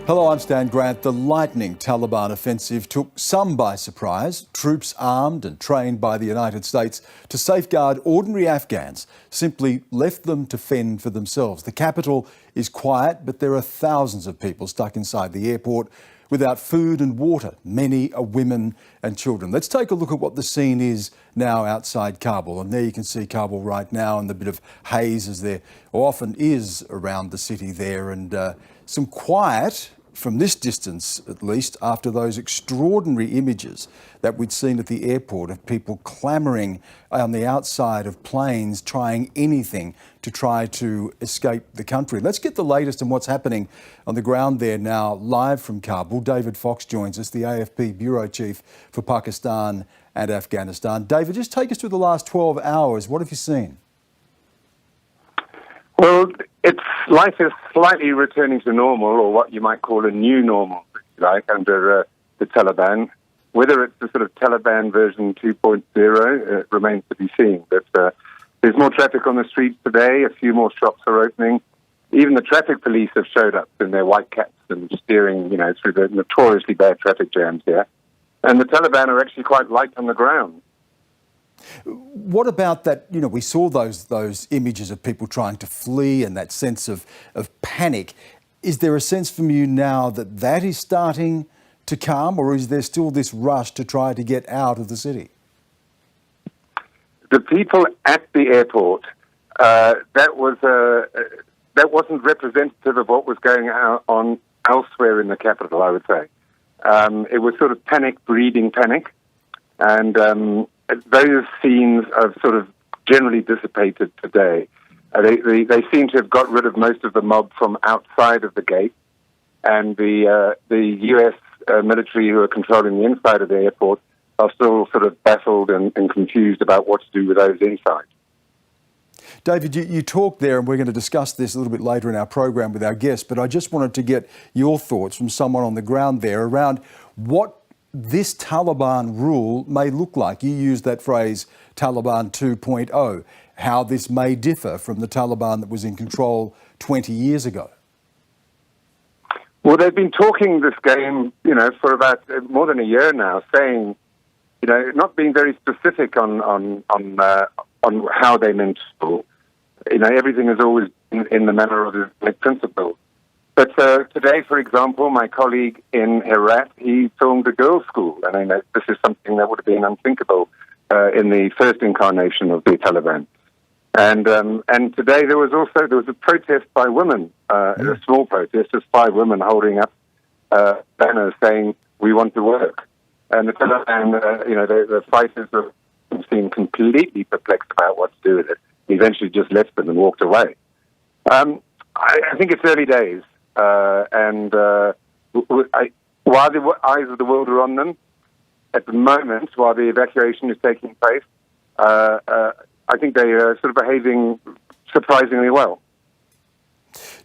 Hello, I'm Stan Grant. The lightning Taliban offensive took some by surprise. Troops armed and trained by the United States to safeguard ordinary Afghans simply left them to fend for themselves. The capital is quiet, but there are thousands of people stuck inside the airport without food and water. Many are women and children. Let's take a look at what the scene is now outside Kabul. And there you can see Kabul right now and the bit of haze as there often is around the city there, and some quiet from this distance, at least, after those extraordinary images that we'd seen at the airport of people clamouring on the outside of planes, trying anything to try to escape the country. Let's get the latest on what's happening on the ground there now, live from Kabul. David Fox joins us, the AFP Bureau Chief for Pakistan and Afghanistan. David, just take us through the last 12 hours. What have you seen? Well, life is slightly returning to normal, or what you might call a new normal, if you like, under the Taliban. Whether it's the sort of Taliban version 2.0 remains to be seen. But there's more traffic on the streets today. A few more shops are opening. Even the traffic police have showed up in their white caps and steering, through the notoriously bad traffic jams here. And the Taliban are actually quite light on the ground. What about that? We saw those images of people trying to flee and that sense of panic. Is there a sense from you now that is starting to calm, or is there still this rush to try to get out of the city? The people at the airport, that wasn't representative of what was going on elsewhere in the capital, I would say. It was sort of panic breeding panic, and those scenes have sort of generally dissipated today. They seem to have got rid of most of the mob from outside of the gate, and the US military who are controlling the inside of the airport are still sort of baffled and confused about what to do with those inside. David, you talked there, and we're going to discuss this a little bit later in our program with our guests, but I just wanted to get your thoughts from someone on the ground there around what this Taliban rule may look like. You used that phrase, Taliban 2.0, how this may differ from the Taliban that was in control 20 years ago. Well, they've been talking this game, for about more than a year now, saying, not being very specific on how they meant to. Everything is always in the manner of the principle. But today, for example, my colleague in Herat, he filmed a girls' school. And I know this is something that would have been unthinkable in the first incarnation of the Taliban. And today there was a protest by women, a small protest, just 5 women holding up banners saying, "We want to work." And the Taliban, the fighters seemed completely perplexed about what to do with it. He eventually just left them and walked away. I think it's early days. While the eyes of the world are on them, at the moment, while the evacuation is taking place, I think they are sort of behaving surprisingly well.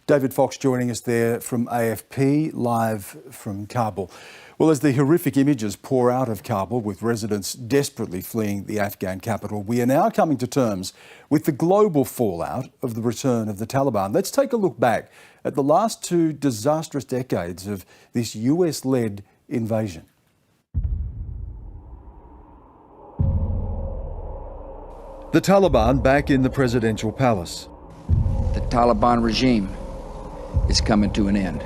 David Fox joining us there from AFP, live from Kabul. Well, as the horrific images pour out of Kabul, with residents desperately fleeing the Afghan capital, we are now coming to terms with the global fallout of the return of the Taliban. Let's take a look back at the last 2 disastrous decades of this US-led invasion. The Taliban back in the presidential palace. The Taliban regime is coming to an end.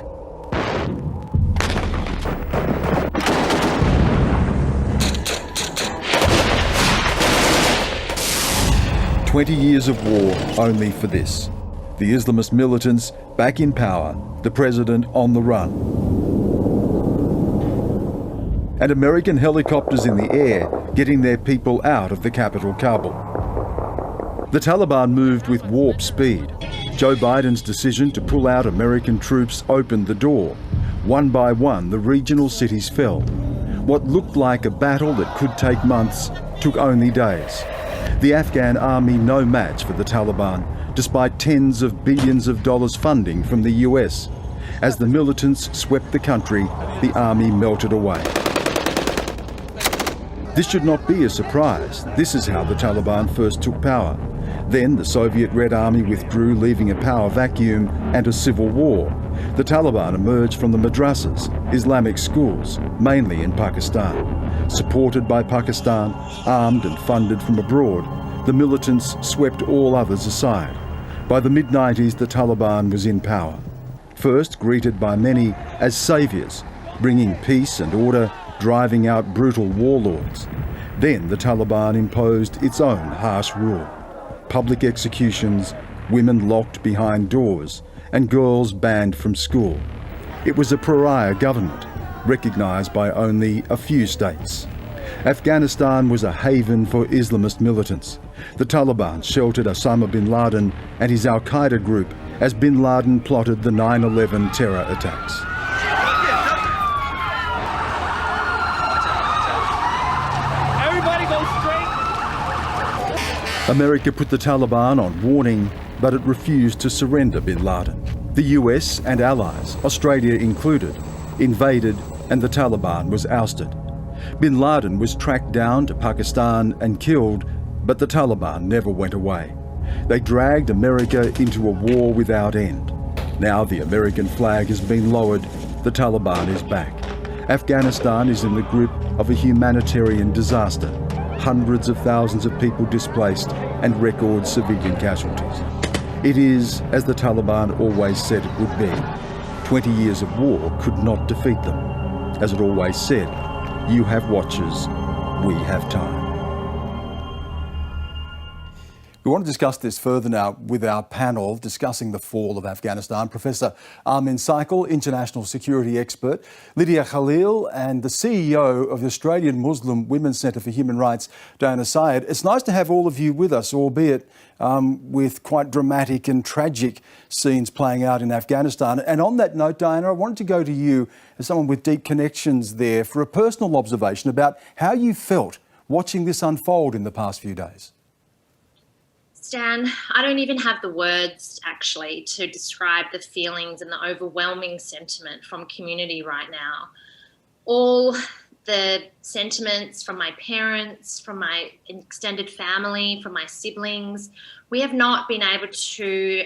"20 years of war only for this. The Islamist militants back in power, the president on the run. And American helicopters in the air getting their people out of the capital, Kabul. The Taliban moved with warp speed. Joe Biden's decision to pull out American troops opened the door. One by one, the regional cities fell. What looked like a battle that could take months took only days. The Afghan army no match for the Taliban, despite tens of billions of dollars funding from the US. As the militants swept the country, the army melted away. This should not be a surprise. This is how the Taliban first took power. Then the Soviet Red Army withdrew, leaving a power vacuum and a civil war. The Taliban emerged from the madrasas, Islamic schools, mainly in Pakistan. Supported by Pakistan, armed and funded from abroad, the militants swept all others aside. By the mid-90s, the Taliban was in power. First greeted by many as saviours, bringing peace and order, driving out brutal warlords. Then the Taliban imposed its own harsh rule. Public executions, women locked behind doors, and girls banned from school. It was a pariah government, recognised by only a few states. Afghanistan was a haven for Islamist militants. The Taliban sheltered Osama bin Laden and his Al-Qaeda group as bin Laden plotted the 9/11 terror attacks. Everybody go straight. America put the Taliban on warning, but it refused to surrender bin Laden. The US and allies, Australia included, invaded and the Taliban was ousted. Bin Laden was tracked down to Pakistan and killed, but the Taliban never went away. They dragged America into a war without end. Now the American flag has been lowered, the Taliban is back. Afghanistan is in the grip of a humanitarian disaster. Hundreds of thousands of people displaced and record civilian casualties. It is, as the Taliban always said it would be. 20 years of war could not defeat them. As it always said, you have watchers, we have time. We want to discuss this further now with our panel discussing the fall of Afghanistan. Professor Armin Saikal, international security expert, Lydia Khalil, and the CEO of the Australian Muslim Women's Centre for Human Rights, Diana Syed. It's nice to have all of you with us, albeit with quite dramatic and tragic scenes playing out in Afghanistan. And on that note, Diana, I wanted to go to you as someone with deep connections there for a personal observation about how you felt watching this unfold in the past few days. Stan, I don't even have the words actually to describe the feelings and the overwhelming sentiment from community right now. All the sentiments from my parents, from my extended family, from my siblings, we have not been able to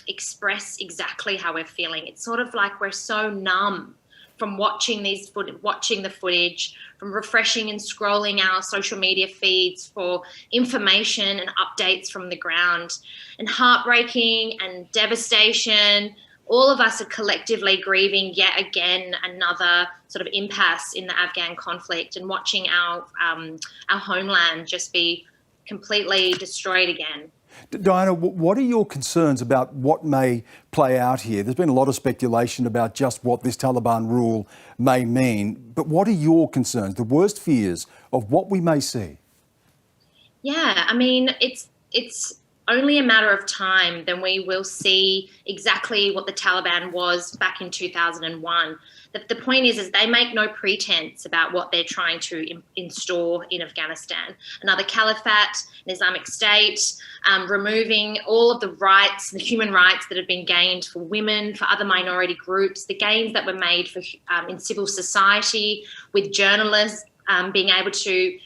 express exactly how we're feeling. It's sort of like we're so numb from watching the footage, from refreshing and scrolling our social media feeds for information and updates from the ground. And heartbreaking and devastation, all of us are collectively grieving yet again another sort of impasse in the Afghan conflict and watching our homeland just be completely destroyed again. Diana, what are your concerns about what may play out here? There's been a lot of speculation about just what this Taliban rule may mean, but what are your concerns, the worst fears of what we may see? Yeah, I mean, it's only a matter of time, then we will see exactly what the Taliban was back in 2001. The point is they make no pretense about what they're trying to install in Afghanistan. Another caliphate, an Islamic State, removing all of the rights, the human rights that have been gained for women, for other minority groups, the gains that were made for in civil society with journalists, being able to,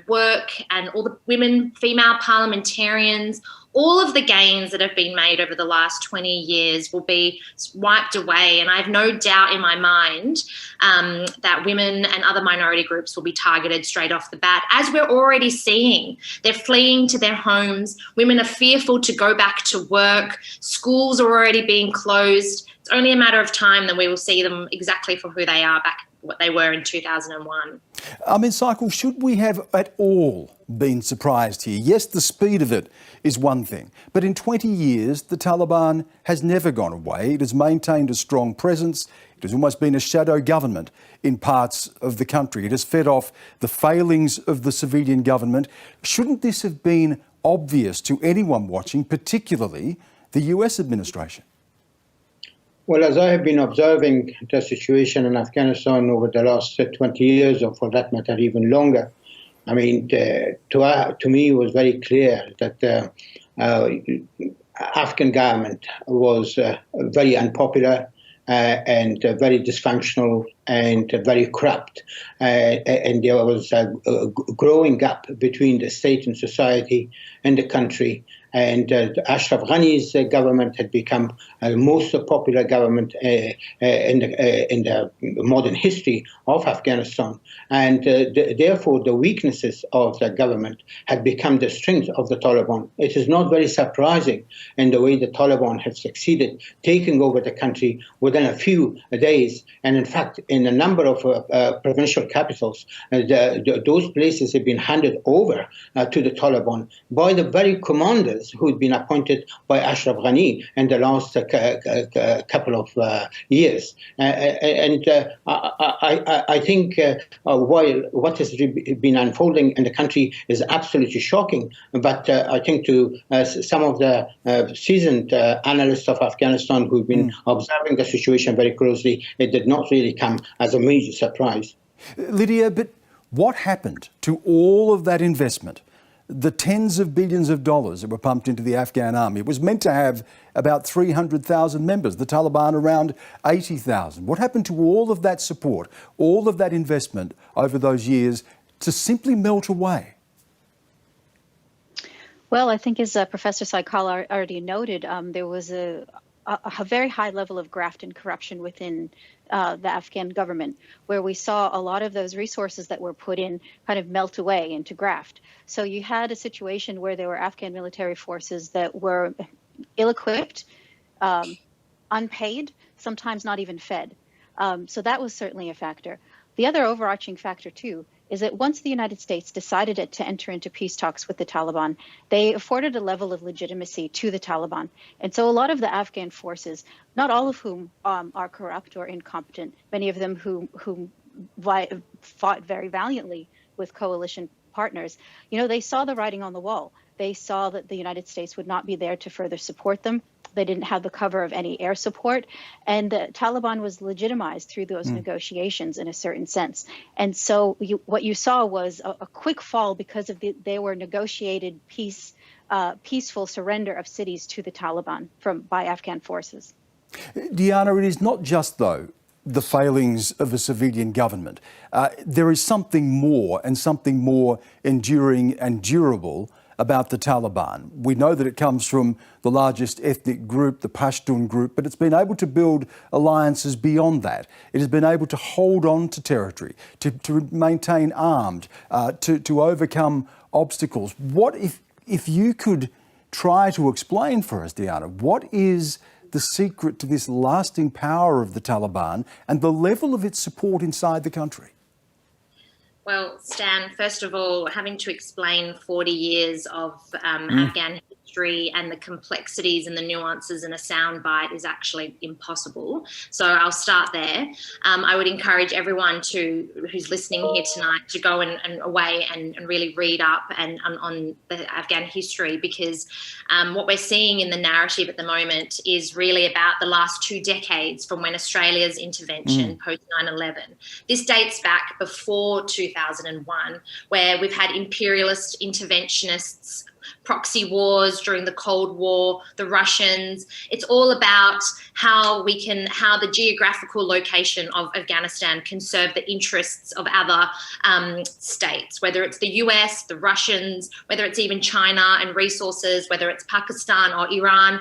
work, and all the women, female parliamentarians, all of the gains that have been made over the last 20 years will be wiped away. And I have no doubt in my mind that women and other minority groups will be targeted straight off the bat, as we're already seeing. They're fleeing to their homes. Women are fearful to go back to work. Schools are already being closed. It's only a matter of time that we will see them exactly for who they are back, what they were in 2001. I mean, Saikal, should we have at all been surprised here? Yes, the speed of it is one thing, but in 20 years, the Taliban has never gone away. It has maintained a strong presence. It has almost been a shadow government in parts of the country. It has fed off the failings of the civilian government. Shouldn't this have been obvious to anyone watching, particularly the US administration? Well, as I have been observing the situation in Afghanistan over the last 20 years, or for that matter, even longer, I mean, to me, it was very clear that the Afghan government was very unpopular and very dysfunctional and very corrupt. And there was a growing gap between the state and society and the country. and Ashraf Ghani's government had become the most popular government in the modern history of Afghanistan. And therefore, the weaknesses of the government had become the strength of the Taliban. It is not very surprising in the way the Taliban have succeeded taking over the country within a few days. And in fact, in a number of provincial capitals, those places have been handed over to the Taliban by the very commanders who had been appointed by Ashraf Ghani in the last couple of years. I think while what has been unfolding in the country is absolutely shocking, but I think to some of the seasoned analysts of Afghanistan who've been observing the situation very closely, it did not really come as a major surprise. Lydia, but what happened to all of that investment? The tens of billions of dollars that were pumped into the Afghan army. It was meant to have about 300,000 members, the Taliban around 80,000. What happened to all of that support, all of that investment over those years to simply melt away? Well, I think as Professor Saikal already noted, there was a very high level of graft and corruption within the Afghan government, where we saw a lot of those resources that were put in kind of melt away into graft. So you had a situation where there were Afghan military forces that were ill-equipped, unpaid, sometimes not even fed. So that was certainly a factor. The other overarching factor, too, is that once the United States decided to enter into peace talks with the Taliban, they afforded a level of legitimacy to the Taliban. And so a lot of the Afghan forces, not all of whom are corrupt or incompetent, many of them who fought very valiantly with coalition partners, they saw the writing on the wall. They saw that the United States would not be there to further support them. They didn't have the cover of any air support. And the Taliban was legitimized through those negotiations in a certain sense. And so what you saw was a quick fall because of they were negotiated peaceful surrender of cities to the Taliban by Afghan forces. Diana, it is not just, though, the failings of a civilian government. There is something more and something more enduring and durable about the Taliban. We know that it comes from the largest ethnic group, the Pashtun group, but it's been able to build alliances beyond that. It has been able to hold on to territory, to maintain armed, to overcome obstacles. What if you could try to explain for us, Diana, what is the secret to this lasting power of the Taliban and the level of its support inside the country? Well, Stan, first of all, having to explain 40 years of Afghan history and the complexities and the nuances in a soundbite is actually impossible. So I'll start there. I would encourage everyone who's listening here tonight to go away and really read up on the Afghan history, because what we're seeing in the narrative at the moment is really about the last 2 decades from when Australia's intervention post 9/11. This dates back before 2001, where we've had imperialist interventionists, proxy wars during the Cold War, the Russians. It's all about how the geographical location of Afghanistan can serve the interests of other states, whether it's the US, the Russians, whether it's even China and resources, whether it's Pakistan or Iran.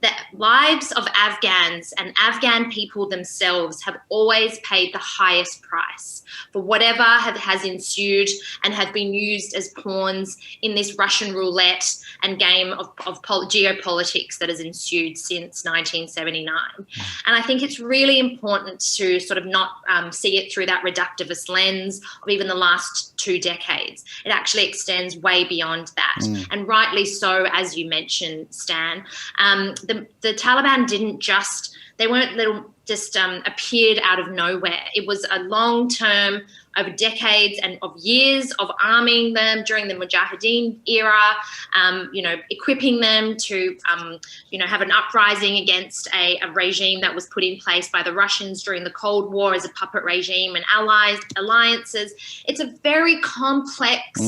The lives of Afghans and Afghan people themselves have always paid the highest price for whatever has ensued and have been used as pawns in this Russian roulette and game of geopolitics that has ensued since 1979. And I think it's really important to sort of not see it through that reductivist lens of even the last 2 decades. It actually extends way beyond that. And rightly so, as you mentioned, Stan. The Taliban appeared out of nowhere. It was a long-term, over decades and of years of arming them during the Mujahideen era, equipping them to, have an uprising against a regime that was put in place by the Russians during the Cold War as a puppet regime and alliances. It's a very complex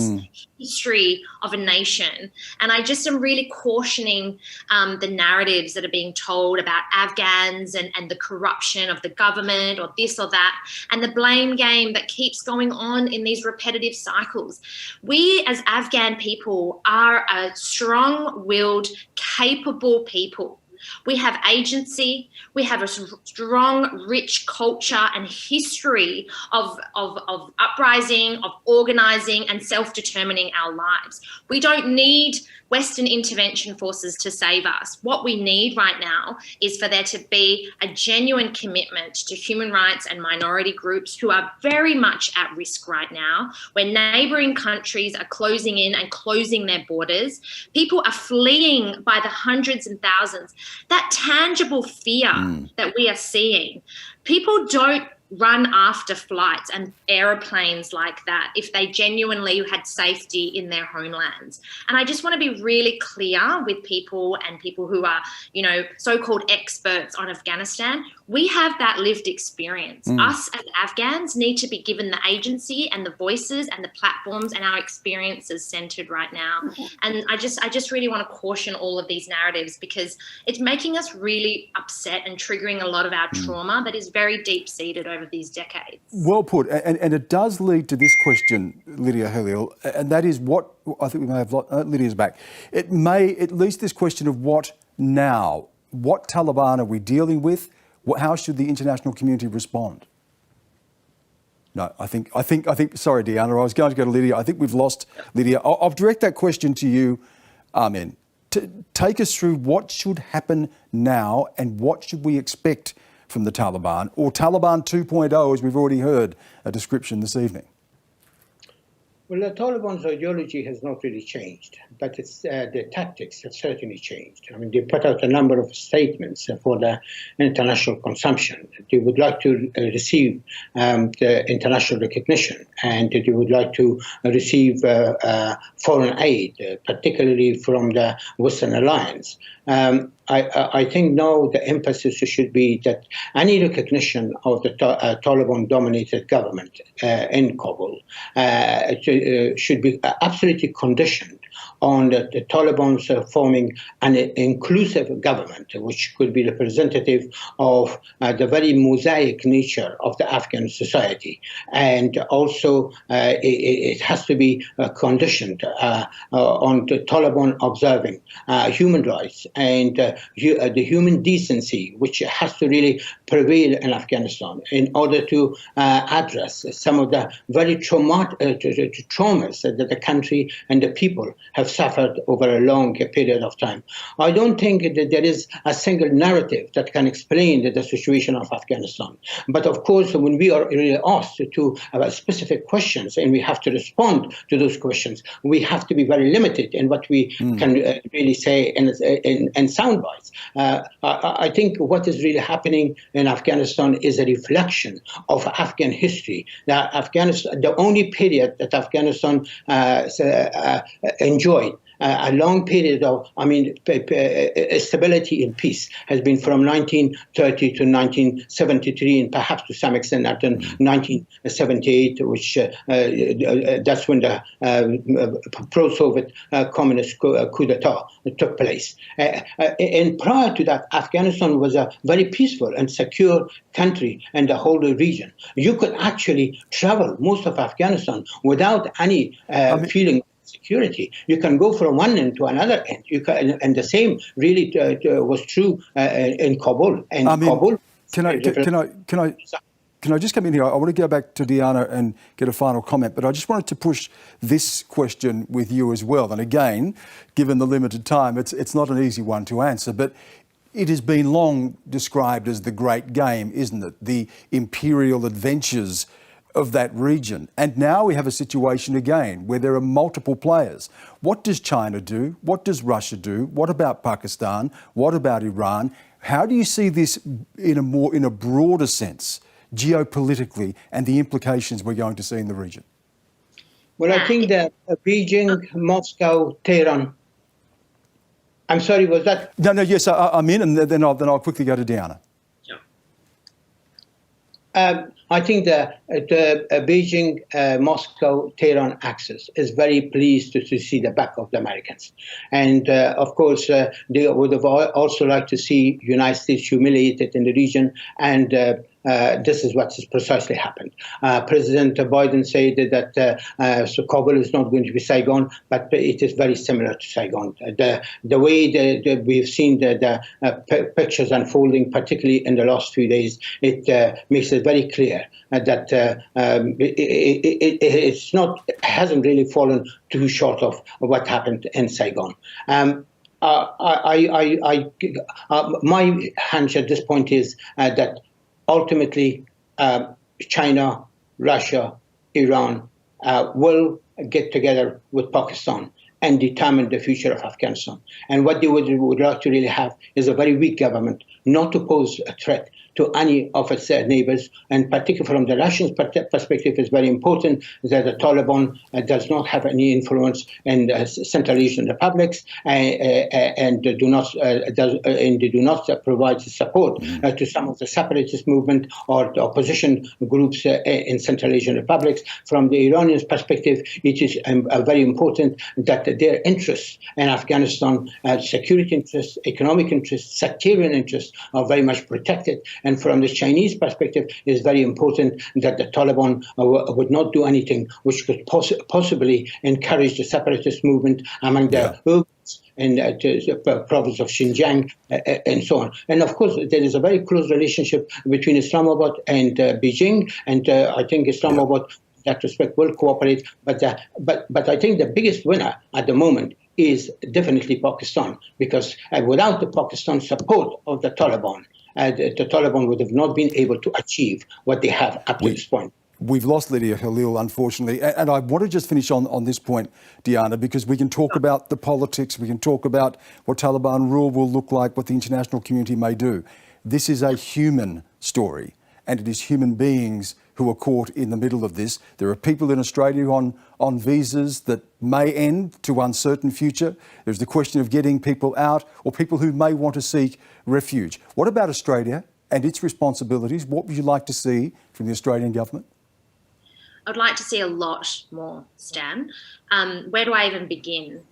history of a nation. And I just am really cautioning the narratives that are being told about Afghans Talibans and the corruption of the government or this or that, and the blame game that keeps going on in these repetitive cycles. We as Afghan people are a strong-willed, capable people. We have agency. We have a strong, rich culture and history of uprising, of organising and self-determining our lives. We don't need Western intervention forces to save us. What we need right now is for there to be a genuine commitment to human rights and minority groups who are very much at risk right now, where neighbouring countries are closing in and closing their borders. People are fleeing by the hundreds and thousands. That tangible fear that we are seeing, people don't run after flights and aeroplanes like that if they genuinely had safety in their homelands. And I just want to be really clear with people and people who are, you know, so-called experts on Afghanistan. We have that lived experience. Us as Afghans need to be given the agency and the voices and the platforms and our experiences centered right now. And I just really want to caution all of these narratives because it's making us really upset and triggering a lot of our trauma that is very deep-seated over these decades. Well put. And it does lead to this question, Lydia Halil, and that is what, I think we may have, Lydia's back. It may, at least this question of what now? What Taliban are we dealing with? How should the international community respond? No, I think, sorry, Deanna, I was going to go to Lydia. I think we've lost Lydia. I'll direct that question to you, Amin. Take us through what should happen now and what should we expect from the Taliban, or Taliban 2.0, as we've already heard a description this evening? Well, the Taliban's ideology has not really changed, but it's, the tactics have certainly changed. I mean, they put out a number of statements for the international consumption. They would like to receive the international recognition, and they would like to receive foreign aid, particularly from the Western alliance. I think now the emphasis should be that any recognition of the Taliban-dominated government in Kabul should be absolutely conditioned on the Taliban's forming an inclusive government, which could be representative of the very mosaic nature of the Afghan society. And also it has to be conditioned on the Taliban observing human rights and the human decency, which has to really prevail in Afghanistan in order to address some of the very traumas that the country and the people have suffered over a long period of time. I don't think that there is a single narrative that can explain the situation of Afghanistan. But of course, when we are really asked to specific questions and we have to respond to those questions, we have to be very limited in what we can really say in sound bites. I think what is really happening in Afghanistan is a reflection of Afghan history. The only period that Afghanistan enjoyed a long period of, stability and peace has been from 1930 to 1973, and perhaps to some extent after 1978, which that's when the pro-Soviet communist coup d'etat took place. And prior to that, Afghanistan was a very peaceful and secure country in the whole region. You could actually travel most of Afghanistan without any feeling security. You can go from one end to another end. You can, and the same really was true in Kabul. And Kabul. Can I just come in here? I want to go back to Deanna and get a final comment, but I just wanted to push this question with you as well. And again, given the limited time, it's not an easy one to answer, but it has been long described as the great game, isn't it? The imperial adventures of that region. And now we have a situation again where there are multiple players. What does China do? What does Russia do? What about Pakistan? What about Iran? How do you see this in a broader sense, geopolitically, and the implications we're going to see in the region? Well, I think that Beijing, Moscow, Tehran. I'm sorry, was that? No, yes, I'm in, and then I'll quickly go to Deanna. I think the Beijing, Moscow, Tehran axis is very pleased to see the back of the Americans. And of course, they would have also liked to see the United States humiliated in the region. And this is what has precisely happened. President Biden said that so Kabul is not going to be Saigon, but it is very similar to Saigon. The way we've seen the pictures unfolding, particularly in the last few days, it makes it very clear that it hasn't really fallen too short of what happened in Saigon. My hunch at this point is that ultimately China, Russia, Iran will get together with Pakistan and determine the future of Afghanistan. And what they would like to really have is a very weak government, not to pose a threat to any of its neighbors, and particularly from the Russian perspective, it's very important that the Taliban does not have any influence in the Central Asian republics and do not provide support to some of the separatist movement or the opposition groups in Central Asian republics. From the Iranians' perspective, it is very important that their interests in Afghanistan, security interests, economic interests, sectarian interests, are very much protected. And from the Chinese perspective, it is very important that the Taliban would not do anything which could possibly encourage the separatist movement among the Uyghurs in the province of Xinjiang and so on. And of course, there is a very close relationship between Islamabad and Beijing, and I think Islamabad, in that respect, will cooperate. But I think the biggest winner at the moment is definitely Pakistan, because without the Pakistan support of the Taliban would have not been able to achieve what they have up to this point. We've lost Lydia Khalil, unfortunately. And I want to just finish on this point, Diana, because we can talk about the politics, we can talk about what Taliban rule will look like, what the international community may do. This is a human story, and it is human beings who are caught in the middle of this. There are people in Australia on visas that may end to uncertain future. There's the question of getting people out, or people who may want to seek refuge. What about Australia and its responsibilities? What would you like to see from the Australian government? I'd like to see a lot more, Stan. Where do I even begin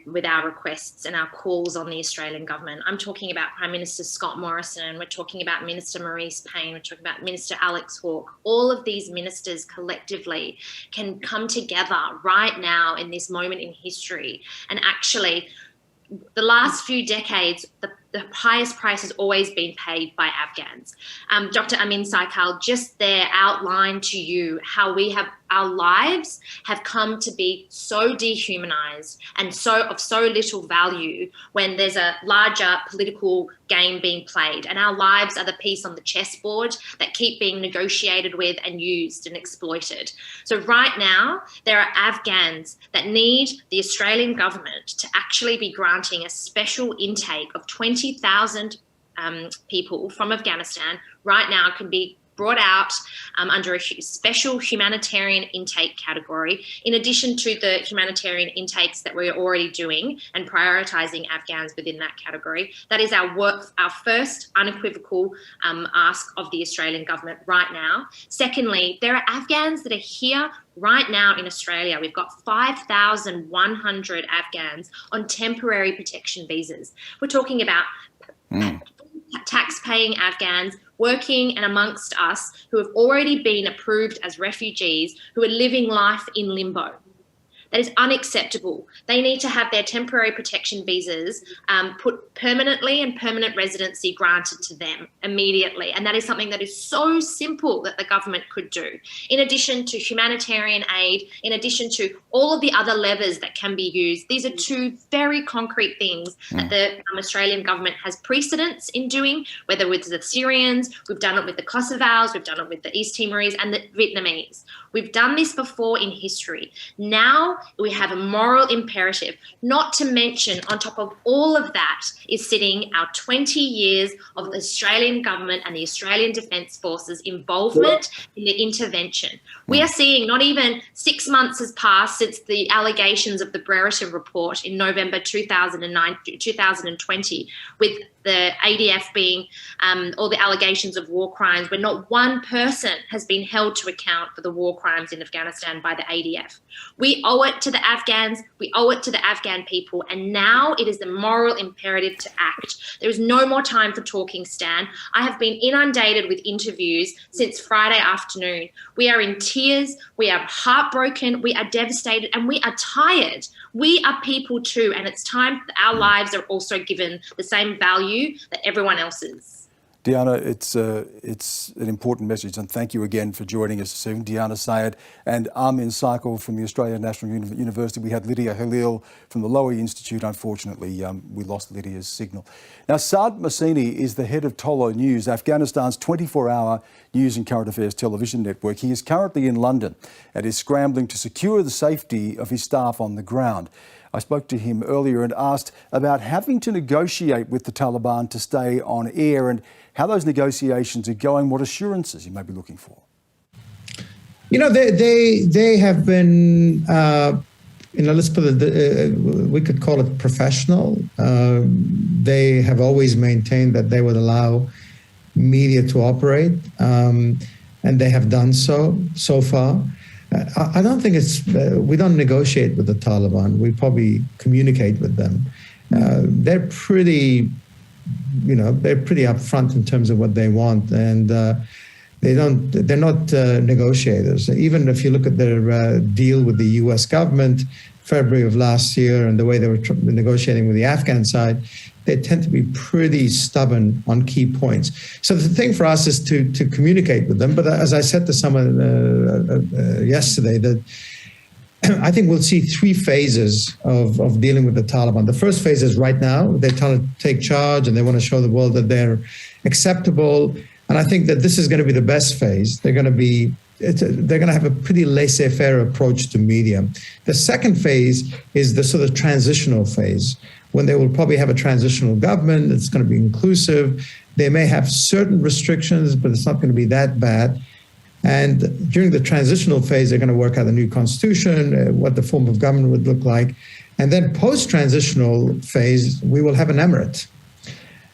with our requests and our calls on the Australian government? I'm talking about Prime Minister Scott Morrison, we're talking about Minister Maurice Payne, we're talking about Minister Alex Hawke. All of these ministers collectively can come together right now in this moment in history. And actually, the last few decades, the highest price has always been paid by Afghans. Dr. Amin Saikal just there outlined to you how our lives have come to be so dehumanized and of so little value when there's a larger political game being played. And our lives are the piece on the chessboard that keep being negotiated with and used and exploited. So right now, there are Afghans that need the Australian government to actually be granting a special intake of 20,000 people from Afghanistan right now can be brought out under a special humanitarian intake category, in addition to the humanitarian intakes that we're already doing and prioritising Afghans within that category. That is our first unequivocal ask of the Australian government right now. Secondly, there are Afghans that are here right now in Australia. We've got 5,100 Afghans on temporary protection visas. We're talking about tax-paying Afghans working and amongst us who have already been approved as refugees, who are living life in limbo. That is unacceptable. They need to have their temporary protection visas put permanently and permanent residency granted to them immediately. And that is something that is so simple that the government could do. In addition to humanitarian aid, in addition to all of the other levers that can be used, these are two very concrete things that the Australian government has precedence in doing, whether with the Syrians, we've done it with the Kosovars, we've done it with the East Timorese and the Vietnamese. We've done this before in history. Now we have a moral imperative, not to mention on top of all of that is sitting our 20 years of the Australian government and the Australian Defence Force's involvement in the intervention. We are seeing not even 6 months has passed since the allegations of the Brereton report in November 2020, with the ADF being all the allegations of war crimes, where not one person has been held to account for the war crimes in Afghanistan by the ADF. We owe it to the Afghans, we owe it to the Afghan people, and now it is the moral imperative to act. There is no more time for talking, Stan. I have been inundated with interviews since Friday afternoon. We are in tears, we are heartbroken, we are devastated, and we are tired. We are people too, and it's time that our lives are also given the same value that everyone else's. Diana, it's an important message, and thank you again for joining us this evening. Diana Sayed and Armin Saikal from the Australian National University. We had Lydia Halil from the Lowy Institute. Unfortunately, we lost Lydia's signal. Now, Saad Massini is the head of Tolo News, Afghanistan's 24-hour news and current affairs television network. He is currently in London and is scrambling to secure the safety of his staff on the ground. I spoke to him earlier and asked about having to negotiate with the Taliban to stay on air and how those negotiations are going, what assurances you may be looking for. You know, they have been, let's put it, we could call it professional. They have always maintained that they would allow media to operate, and they have done so far. I don't think we don't negotiate with the Taliban. We probably communicate with them. They're pretty upfront in terms of what they want, and they're not negotiators. Even if you look at their deal with the U.S. government, February of last year, and the way they were negotiating with the Afghan side, they tend to be pretty stubborn on key points. So the thing for us is to communicate with them. But as I said to someone yesterday, that I think we'll see three phases of dealing with the Taliban. The first phase is right now. They're trying to take charge and they want to show the world that they're acceptable. And I think that this is going to be the best phase. They're going to have a pretty laissez-faire approach to media. The second phase is the sort of transitional phase, when they will probably have a transitional government. It's going to be inclusive. They may have certain restrictions, but it's not going to be that bad. And during the transitional phase, they're going to work out a new constitution, what the form of government would look like. And then post-transitional phase, we will have an emirate.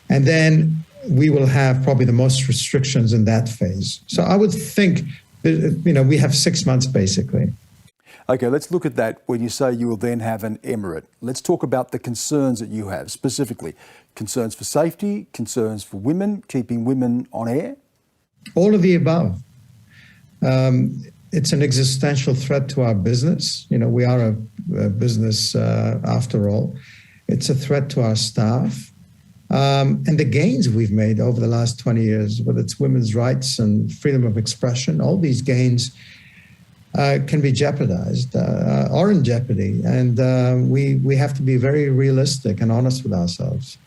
And then we will have probably the most restrictions in that phase. So I would think that, we have 6 months basically. Okay, let's look at that when you say you will then have an emirate. Let's talk about the concerns that you have, specifically concerns for safety, concerns for women, keeping women on air? All of the above. It's an existential threat to our business. We are a business after all. It's a threat to our staff. And the gains we've made over the last 20 years, whether it's women's rights and freedom of expression, all these gains can be jeopardized or in jeopardy. And we have to be very realistic and honest with ourselves.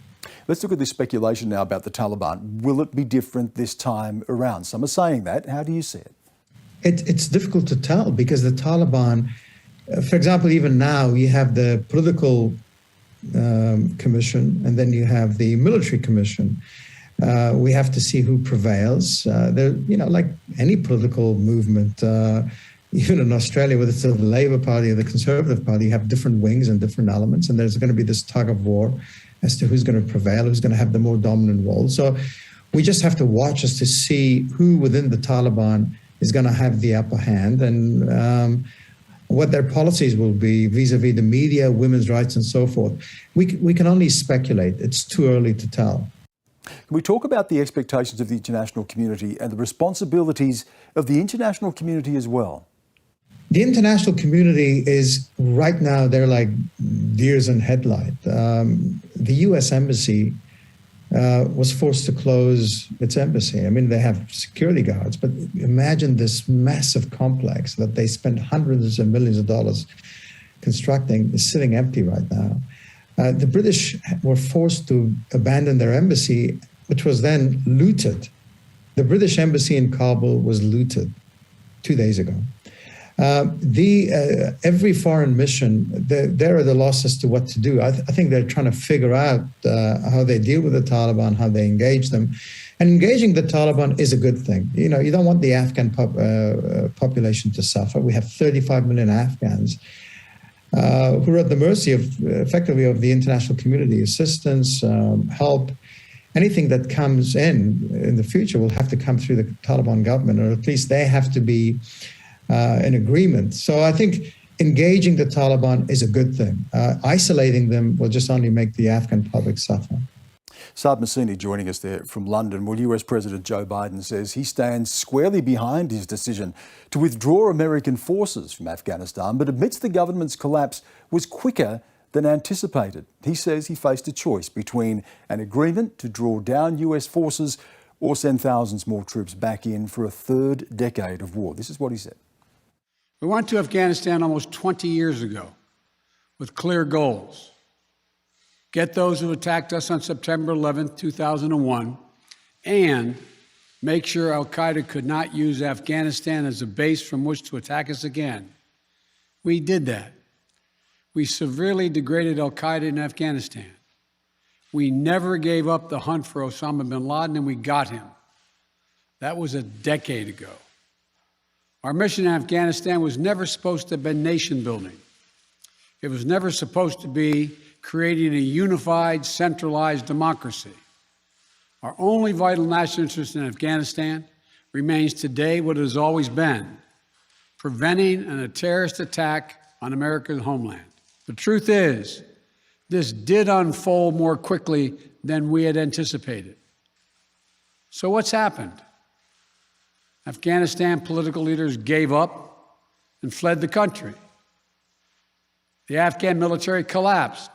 Let's look at this speculation now about the Taliban. Will it be different this time around? Some are saying that. How do you see it? It's difficult to tell because the Taliban, for example, even now you have the political commission and then you have the military commission. We have to see who prevails. Like any political movement, even in Australia, whether it's the Labour Party or the Conservative Party, you have different wings and different elements, and there's going to be this tug of war as to who's going to prevail, who's going to have the more dominant role. So we just have to watch as to see who within the Taliban is going to have the upper hand and what their policies will be vis-a-vis the media, women's rights, and so forth. We can only speculate. It's too early to tell. Can we talk about the expectations of the international community and the responsibilities of the international community as well? The international community is, right now, they're like deers in headlight. The U.S. Embassy was forced to close its embassy. I mean, they have security guards, but imagine this massive complex that they spent hundreds of millions of dollars constructing is sitting empty right now. The British were forced to abandon their embassy, which was then looted. The British embassy in Kabul was looted 2 days ago. Every foreign mission, they're at a loss as to what to do. I think they're trying to figure out how they deal with the Taliban, how they engage them. And engaging the Taliban is a good thing. You don't want the Afghan population to suffer. We have 35 million Afghans who are at the mercy of, effectively, of the international community, assistance, help. anything that comes in the future will have to come through the Taliban government, or at least they have to be in agreement. So I think engaging the Taliban is a good thing. Isolating them will just only make the Afghan public suffer. Saad Massini joining us there from London. Well, US President Joe Biden says he stands squarely behind his decision to withdraw American forces from Afghanistan, but admits the government's collapse was quicker than anticipated. He says he faced a choice between an agreement to draw down US forces or send thousands more troops back in for a third decade of war. This is what he said. We went to Afghanistan almost 20 years ago with clear goals. Get those who attacked us on September 11th, 2001, and make sure al-Qaeda could not use Afghanistan as a base from which to attack us again. We did that. We severely degraded al-Qaeda in Afghanistan. We never gave up the hunt for Osama bin Laden, and we got him. That was a decade ago. Our mission in Afghanistan was never supposed to have been nation building. It was never supposed to be creating a unified, centralized democracy. Our only vital national interest in Afghanistan remains today what it has always been: preventing a terrorist attack on America's homeland. The truth is, this did unfold more quickly than we had anticipated. So what's happened? Afghanistan political leaders gave up and fled the country. The Afghan military collapsed,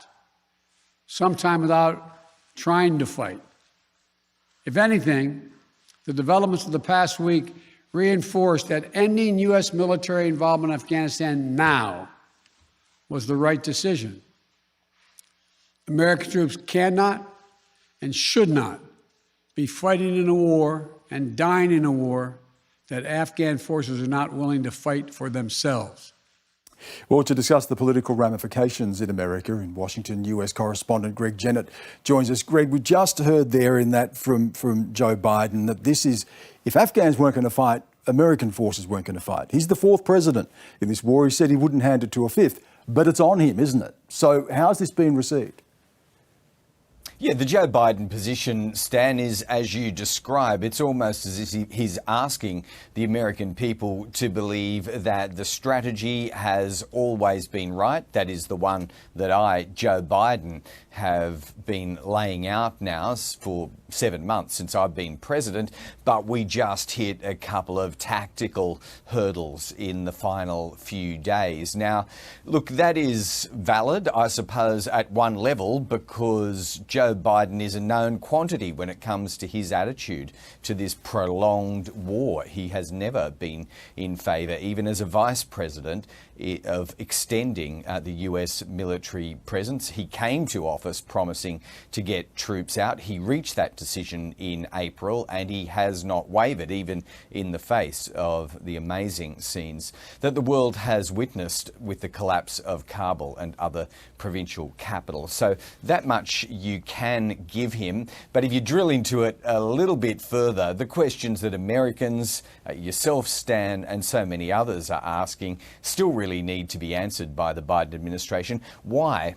sometime without trying to fight. If anything, the developments of the past week reinforced that ending U.S. military involvement in Afghanistan now was the right decision. American troops cannot and should not be fighting in a war and dying in a war that Afghan forces are not willing to fight for themselves. Well, to discuss the political ramifications in America, in Washington, US correspondent Greg Jennett joins us. Greg, we just heard there in that from Joe Biden that this is, if Afghans weren't going to fight, American forces weren't going to fight. He's the fourth president in this war. He said he wouldn't hand it to a fifth, but it's on him, isn't it? So how's this been received? Yeah, the Joe Biden position, Stan, is as you describe. It's almost as if he's asking the American people to believe that the strategy has always been right. That is the one that I, Joe Biden, have been laying out now for 7 months since I've been president, but we just hit a couple of tactical hurdles in the final few days. Now, look, that is valid, I suppose, at one level, because Joe Biden is a known quantity when it comes to his attitude to this prolonged war. He has never been in favour, even as a vice president, of extending the US military presence. He came to office promising to get troops out. He reached that decision in April, and he has not wavered, even in the face of the amazing scenes that the world has witnessed with the collapse of Kabul and other provincial capitals. So that much you can give him. But if you drill into it a little bit further, the questions that Americans, yourself, Stan, and so many others are asking still really need to be answered by the Biden administration. Why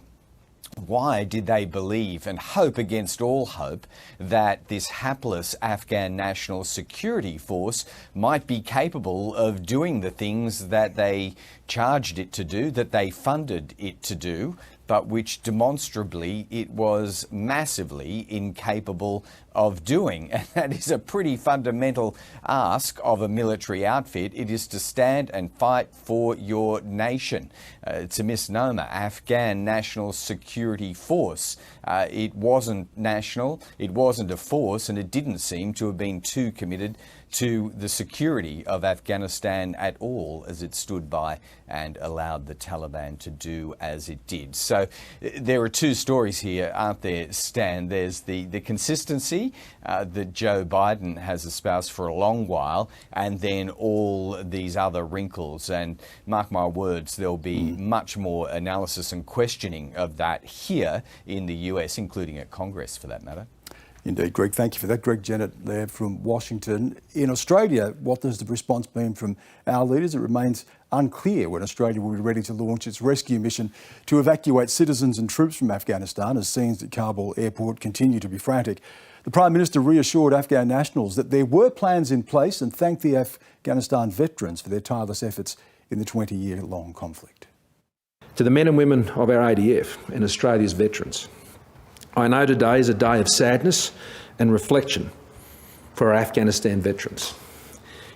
did they believe and hope against all hope that this hapless Afghan National Security Force might be capable of doing the things that they charged it to do, that they funded it to do, but which demonstrably it was massively incapable of doing? And that is a pretty fundamental ask of a military outfit. It is to stand and fight for your nation. It's a misnomer. Afghan National Security Force. It wasn't national, it wasn't a force, and it didn't seem to have been too committed to the security of Afghanistan at all, as it stood by and allowed the Taliban to do as it did. So there are two stories here, aren't there, Stan? There's the consistency that Joe Biden has espoused for a long while, and then all these other wrinkles. And mark my words, there'll be much more analysis and questioning of that here in the US, including at Congress for that matter. Indeed, Greg, thank you for that. Greg Jennett there from Washington. In Australia, what has the response been from our leaders? It remains unclear when Australia will be ready to launch its rescue mission to evacuate citizens and troops from Afghanistan, as scenes at Kabul airport continue to be frantic. The Prime Minister reassured Afghan nationals that there were plans in place and thanked the Afghanistan veterans for their tireless efforts in the 20-year-long conflict. To the men and women of our ADF and Australia's veterans, I know today is a day of sadness and reflection for our Afghanistan veterans.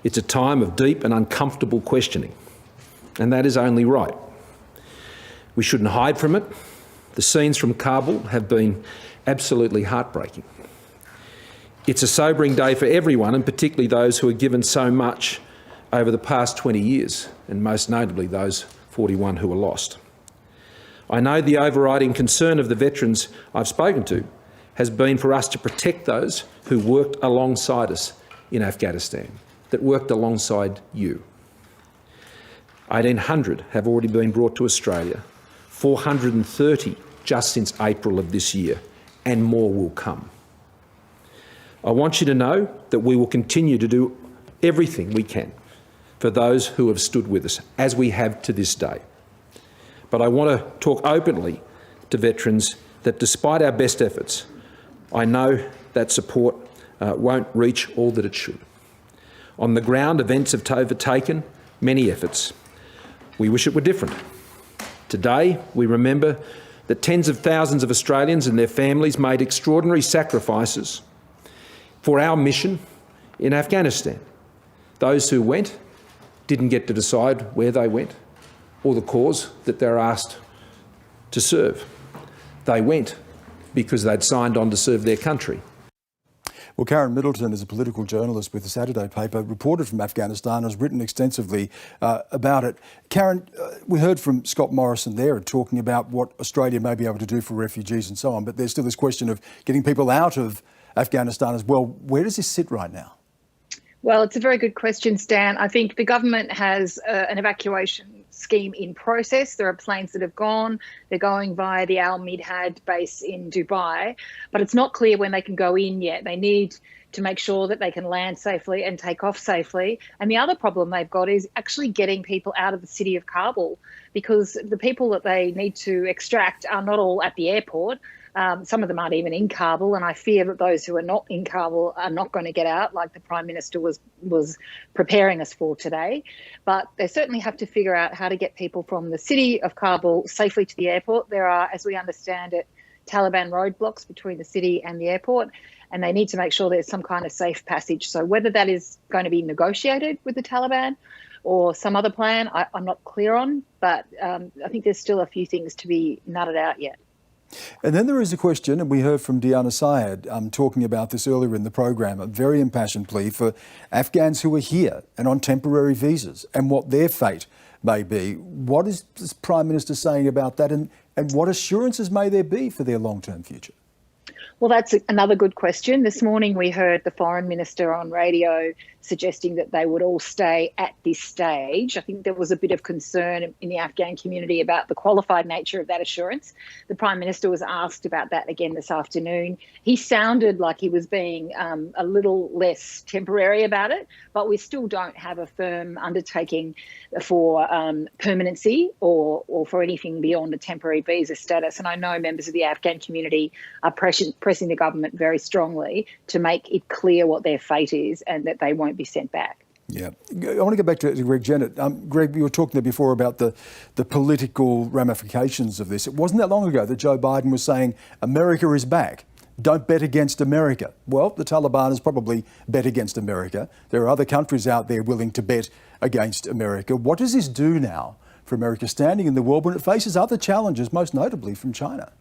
It's a time of deep and uncomfortable questioning, and that is only right. We shouldn't hide from it. The scenes from Kabul have been absolutely heartbreaking. It's a sobering day for everyone, and particularly those who have given so much over the past 20 years, and most notably those 41 who were lost. I know the overriding concern of the veterans I've spoken to has been for us to protect those who worked alongside us in Afghanistan, that worked alongside you. 1,800 have already been brought to Australia, 430 just since April of this year, and more will come. I want you to know that we will continue to do everything we can for those who have stood with us, as we have to this day. But I want to talk openly to veterans that despite our best efforts, I know that support won't reach all that it should. On the ground, events have overtaken many efforts. We wish it were different. Today, we remember that tens of thousands of Australians and their families made extraordinary sacrifices for our mission in Afghanistan. Those who went didn't get to decide where they went or the cause that they're asked to serve. They went because they'd signed on to serve their country. Well, Karen Middleton is a political journalist with the Saturday paper, reported from Afghanistan, has written extensively about it. Karen, we heard from Scott Morrison there talking about what Australia may be able to do for refugees and so on, but there's still this question of getting people out of Afghanistan as well. Where does this sit right now? Well, it's a very good question, Stan. I think the government has an evacuation scheme in process. There are planes that have gone. They're going via the Al Midhad base in Dubai, but it's not clear when they can go in yet. They need to make sure that they can land safely and take off safely. And the other problem they've got is actually getting people out of the city of Kabul, because the people that they need to extract are not all at the airport. Some of them aren't even in Kabul, and I fear that those who are not in Kabul are not going to get out, like the Prime Minister was preparing us for today. But they certainly have to figure out how to get people from the city of Kabul safely to the airport. There are, as we understand it, Taliban roadblocks between the city and the airport, and they need to make sure there's some kind of safe passage. So whether that is going to be negotiated with the Taliban or some other plan, I'm not clear on, but I think there's still a few things to be nutted out yet. And then there is a question, and we heard from Diana Syed talking about this earlier in the program, a very impassioned plea for Afghans who are here and on temporary visas and what their fate may be. What is the Prime Minister saying about that, and what assurances may there be for their long-term future? Well, that's another good question. This morning we heard the Foreign Minister on radio suggesting that they would all stay at this stage. I think there was a bit of concern in the Afghan community about the qualified nature of that assurance. The Prime Minister was asked about that again this afternoon. He sounded like he was being a little less temporary about it, but we still don't have a firm undertaking for permanency or for anything beyond a temporary visa status. And I know members of the Afghan community are pressing the government very strongly to make it clear what their fate is and that they won't be sent back. Yeah. I want to go back to Greg Jennett. Greg, you were talking there before about the political ramifications of this. It wasn't that long ago that Joe Biden was saying, America is back. Don't bet against America. Well, the Taliban has probably bet against America. There are other countries out there willing to bet against America. What does this do now for America's standing in the world when it faces other challenges, most notably from China?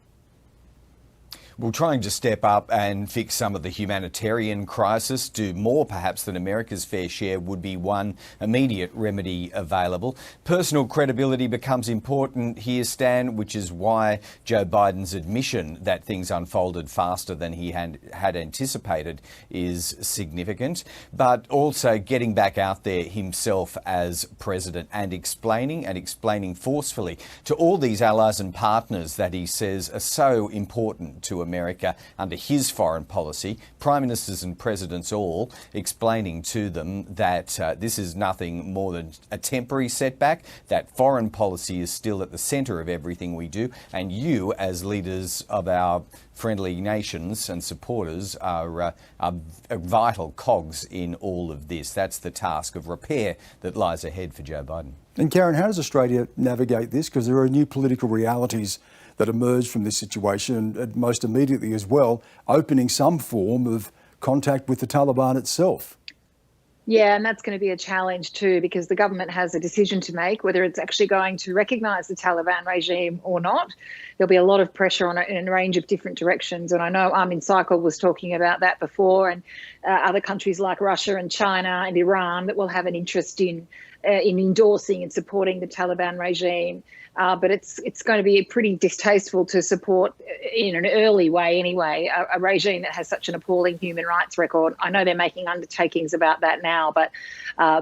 Well, trying to step up and fix some of the humanitarian crisis, do more perhaps than America's fair share, would be one immediate remedy available. Personal credibility becomes important here, Stan, which is why Joe Biden's admission that things unfolded faster than he had anticipated is significant. But also getting back out there himself as president and explaining forcefully to all these allies and partners that he says are so important to America under his foreign policy, prime ministers and presidents all explaining to them that this is nothing more than a temporary setback, that foreign policy is still at the centre of everything we do, and you, as leaders of our friendly nations and supporters, are vital cogs in all of this. That's the task of repair that lies ahead for Joe Biden. And Karen, how does Australia navigate this? Because there are new political realities that emerge from this situation, and most immediately as well, opening some form of contact with the Taliban itself. Yeah, and that's going to be a challenge too, because the government has a decision to make whether it's actually going to recognise the Taliban regime or not. There'll be a lot of pressure on it in a range of different directions. And I know Armin Seipel was talking about that before, and other countries like Russia and China and Iran that will have an interest in endorsing and supporting the Taliban regime. But it's going to be pretty distasteful to support, in an early way anyway, a regime that has such an appalling human rights record. I know they're making undertakings about that now, but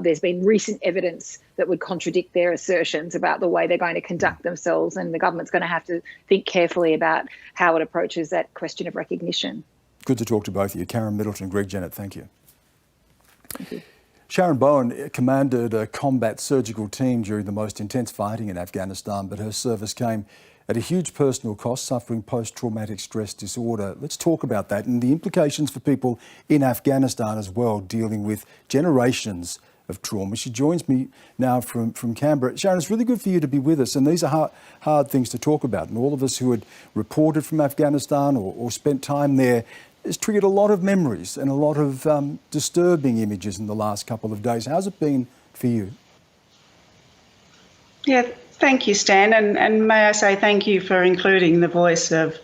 there's been recent evidence that would contradict their assertions about the way they're going to conduct themselves, and the government's going to have to think carefully about how it approaches that question of recognition. Good to talk to both of you. Karen Middleton, Greg Jennett, thank you. Thank you. Sharon Bowen commanded a combat surgical team during the most intense fighting in Afghanistan, but her service came at a huge personal cost, suffering post-traumatic stress disorder. Let's talk about that and the implications for people in Afghanistan as well, dealing with generations of trauma. She joins me now from Canberra. Sharon, it's really good for you to be with us, and these are hard things to talk about. And all of us who had reported from Afghanistan or spent time there, it's triggered a lot of memories and a lot of disturbing images in the last couple of days. How's it been for you? Yeah, thank you, Stan. And may I say thank you for including the voice of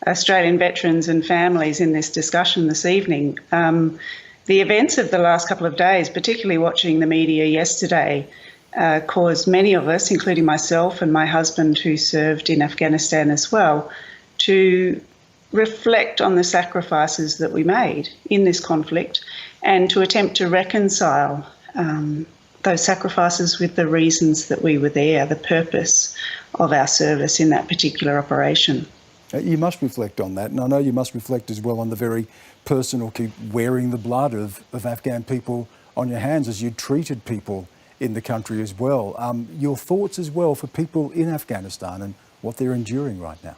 Australian veterans and families in this discussion this evening. The events of the last couple of days, particularly watching the media yesterday, caused many of us, including myself and my husband who served in Afghanistan as well, to reflect on the sacrifices that we made in this conflict and to attempt to reconcile those sacrifices with the reasons that we were there, the purpose of our service in that particular operation. You must reflect on that, and I know you must reflect as well on the very personal, wearing the blood of Afghan people on your hands as you treated people in the country as well. Your thoughts as well for people in Afghanistan and what they're enduring right now.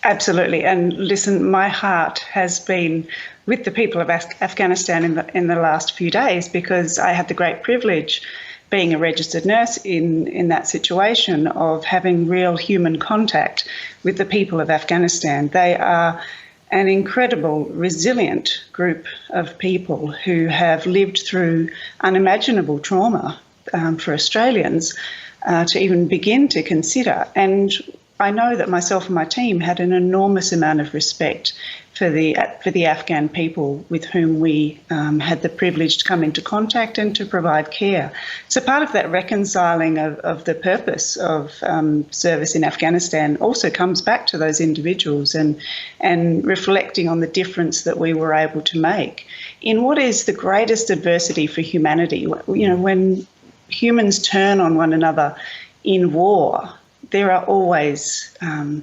Absolutely. And listen, my heart has been with the people of Afghanistan in the last few days, because I had the great privilege, being a registered nurse in that situation, of having real human contact with the people of Afghanistan. They are an incredible, resilient group of people who have lived through unimaginable trauma for Australians to even begin to consider. And I know that myself and my team had an enormous amount of respect for the Afghan people with whom we had the privilege to come into contact and to provide care. So part of that reconciling of the purpose of service in Afghanistan also comes back to those individuals and reflecting on the difference that we were able to make in what is the greatest adversity for humanity. You know, when humans turn on one another in war, there are always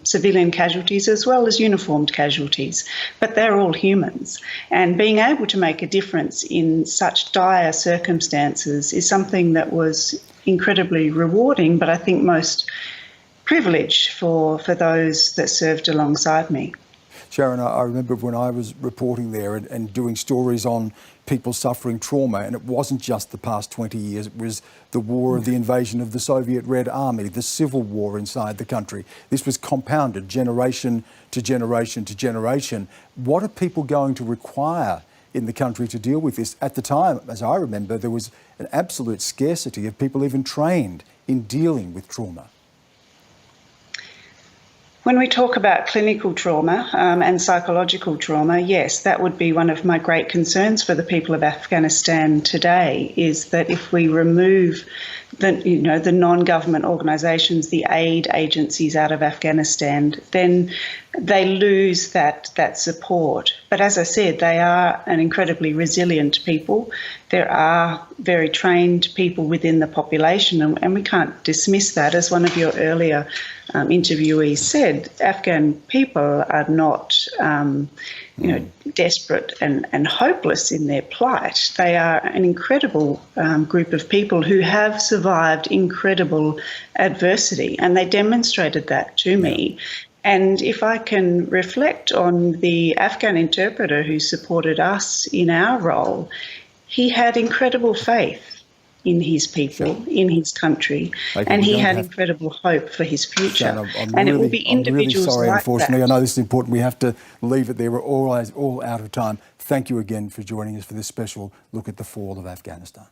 civilian casualties as well as uniformed casualties, but they're all humans. And being able to make a difference in such dire circumstances is something that was incredibly rewarding, but I think most privileged for those that served alongside me. Sharon, I remember when I was reporting there and doing stories on people suffering trauma, and it wasn't just the past 20 years, it was the war of the invasion of the Soviet Red Army, the civil war inside the country. This was compounded generation to generation to generation. What are people going to require in the country to deal with this? At the time, as I remember, there was an absolute scarcity of people even trained in dealing with trauma. When we talk about clinical trauma and psychological trauma, yes, that would be one of my great concerns for the people of Afghanistan today, is that if we remove the non-government organisations, the aid agencies out of Afghanistan, then they lose that support. But as I said, they are an incredibly resilient people. There are very trained people within the population, and we can't dismiss that. As one of your earlier interviewees said, Afghan people are not desperate and hopeless in their plight. They are an incredible group of people who have survived incredible adversity, and they demonstrated that to me. And if I can reflect on the Afghan interpreter who supported us in our role, he had incredible faith in his people, in his country, and he had incredible hope for his future. I'm it will be individuals really sorry, like unfortunately. that. I know this is important. We have to leave it there. We're all out of time. Thank you again for joining us for this special look at the fall of Afghanistan.